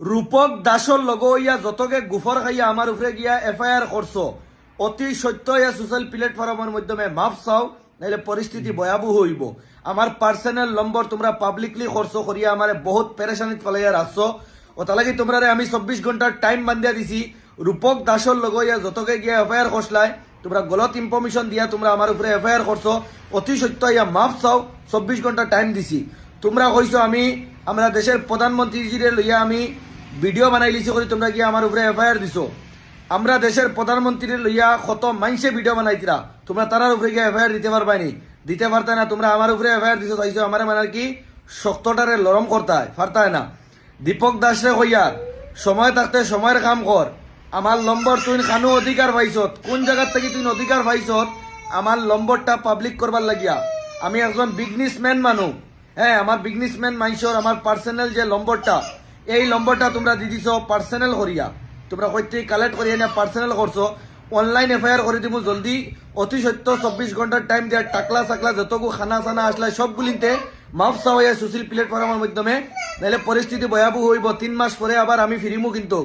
রূপক দাসর log ইয়া যতকে গুফর খাইয়া আমার উপরে গিয়া এফআইআর করছো অতি সত্য ইয়া সোশ্যাল প্ল্যাটফর্মের মাধ্যমে মাপ চাও, নাহলে পরিস্থিতি ভয়াবহ হইব। আমার পার্সোনাল নম্বর তোমরা পাবলিকলি করছো করিয়া আমার বহুত পেরেশানিত ফেলাইয়া রাখছো। ও তালাকি তোমরা আমি 24 ঘন্টার টাইম বান্ধিয়া দিছি। রূপক দাসর লগ ইয়া যতকে গিয়া এফআইআর করছলাই, তোমরা গলত ইনফরমেশন দিয়া তোমরা আমার উপরে এফআইআর করছো। অতি সত্য ইয়া মাপ চাও, 24 ঘন্টা টাইম দিছি। তোমরা কইছো আমরা দেশের প্রধানমন্ত্রীজিরে লইয়া আমি ভিডিও বানাই লিছি করে তোমরা গিয়ে আমার উপরে এফআইআর দিছো। আমরা দেশের প্রধানমন্ত্রীর লইয়া কত মাইনসে ভিডিও বানাইছিলা, তোমরা তারার উপরে গিয়ে এফআইআর দিতে পারবাইনি, দিতে পারতাই না। তোমরা আমার উপরে এফআইআর দিছো, চাইছো আমার মানে কি শক্তটারে লরম করতায় পারতায় না। দীপক দাসরে কইয়া সময় থাকতে সময়ের কাম কর। আমার নম্বর তুই খানু অধিকার পাইছত, কোন জায়গার থেকে তুই অধিকার পাইছত আমার নম্বরটা পাবলিক করবার লাগিয়া? আমি একজন বিজনেসম্যান মানুষ, হ্যাঁ আমার বিজনেসম্যান মাইসর আমার পার্সোনাল যে নম্বরটা, এই নম্বরটা তোমরা দি দিছ পার্সোনাল করিয়া। তোমরা কইতে কালেক্ট করিয়া না পার্সোনাল করছো। অনলাইন এফআইআর করে দিব জলদি, অতি সত্য 24 ঘন্টার টাইম দেওয়ার টাকলা চাকলা যতগু খানা চানা আসলে সবগুলিতে মাফ চাওয়া সোশ্যাল প্ল্যাটফর্মের মাধ্যমে, নাহলে পরিস্থিতি ভয়াবহ হইব। 3 মাস পরে আবার আমি ফিরিমু, কিন্তু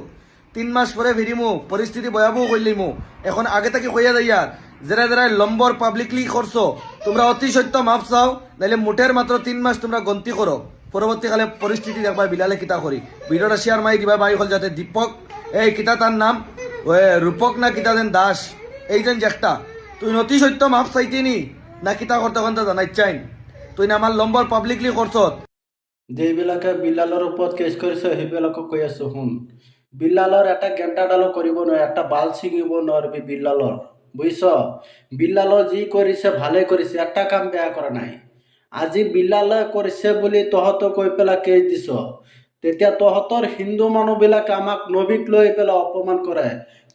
3 মাস পরে ফিরিমু, পরিস্থিতি ভয়াবহ করলিমু। এখন আগে থেকে কইয়া যাইয়া যারা যারা নম্বর পাবলিকলি করছো তোমরা অতি সত্য মাফ চাও, নাহলে মুঠের মাত্র 3 মাস তোমরা গন্তি করো। পরবর্তীকালে পরিস্থিতি দেখবা বিলালে কিতা করি। ভিডিওটা শেয়ার মাই দিবা ভাই হল, যাতে দীপক এই কিতা তার নাম রূপক না কিতা দেন দাস, এই যেন একটা তুই অতি সত্য মাফ চাইতিনি না কিতা করতে করতে জানাই চাইন। তুই না আমার নম্বর পাবলিকলি করছ। যেইবিলাকে বিল্লালৰ ওপৰত কেছ কৰিছে সেইবিলাকক কৈ আছো শুন। বিল্লালৰ এটা গেণ্টা ডালো কৰিব নোৱাৰে, একটা বাল ছিঙিব নোৱাৰিবি বিল্লালৰ, বুজিছ? বিল্লালৰ যি কৰিছে ভালে কৰিছে, একটা কাম বেয়া কৰা নাই। আজি বিল্লালে কৰিছে বুলি তহঁতক কৈ পেলাই কেছ দিছ, তেতিয়া তহঁতৰ হিন্দু মানুহবিলাকে আমাক নবীক লৈ পেলাই অপমান কৰে,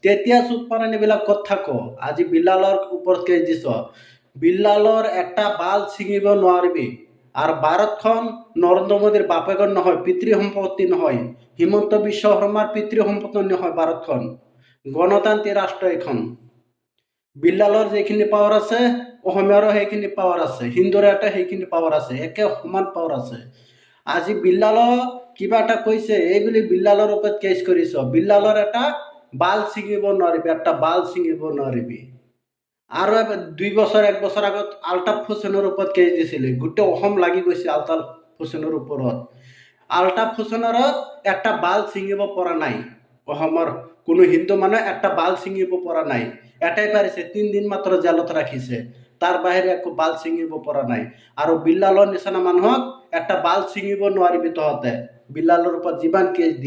তেতিয়া চুপ পাৰানিবিলাক ক'ত থাক? আজি বিল্লালৰ ওপৰত কেছ দিছ, বিল্লালৰ একটা বাল ছিঙিব নোৱাৰিবি। আর ভারতখন নরেন্দ্র মোদীর বাপেগর নহয়, পিতৃ সম্পত্তি নহয়, হিমন্ত বিশ্ব শর্মার পিতৃ সম্পত্তি নহয় ভারতখন, গণতান্ত্রিক রাষ্ট্র এখন। বিল্লালৰ যেখিনি পাৱাৰ আছে অসমীয়াৰো সেইখিনি পাৱাৰ আছে, হিন্দুৰ এটা সেইখিনি পাৱাৰ আছে, একে সমান পাৱাৰ আছে। আজি বিল্লালৰ কিবা এটা কৈছে এই বুলি বিল্লালৰ ওপৰত কেছ কৰিছ, বিল্লালৰ এটা বাল ছিঙিব নোৱাৰিবি, একটা বাল ছিঙিব নোৱাৰিবি। আৰু 2 বছৰ 1 বছৰ আগত আলতাফ হুছেইনৰ ওপৰত কেছ দিছিলে, গোটেই অসম লাগি গৈছে আলতাফ হুছেইনৰ ওপৰত। আলতাফ হুছেইনৰ একটা বাল ছিঙিব পৰা নাই, অসমৰ কোনো হিন্দু মানুহে একটা বাল ছিঙিব পৰা নাই। এটাই পাৰিছে, 3 দিন মাত্ৰ জেলত ৰাখিছে, তাৰ বাহিৰে একো বাল ছিঙিব পৰা নাই। আৰু বিল্লালৰ নিচিনা মানুহক একটা বাল ছিঙিব নোৱাৰিবি তহঁতে, বিল্লালৰ ওপৰত যিমান কেছ দি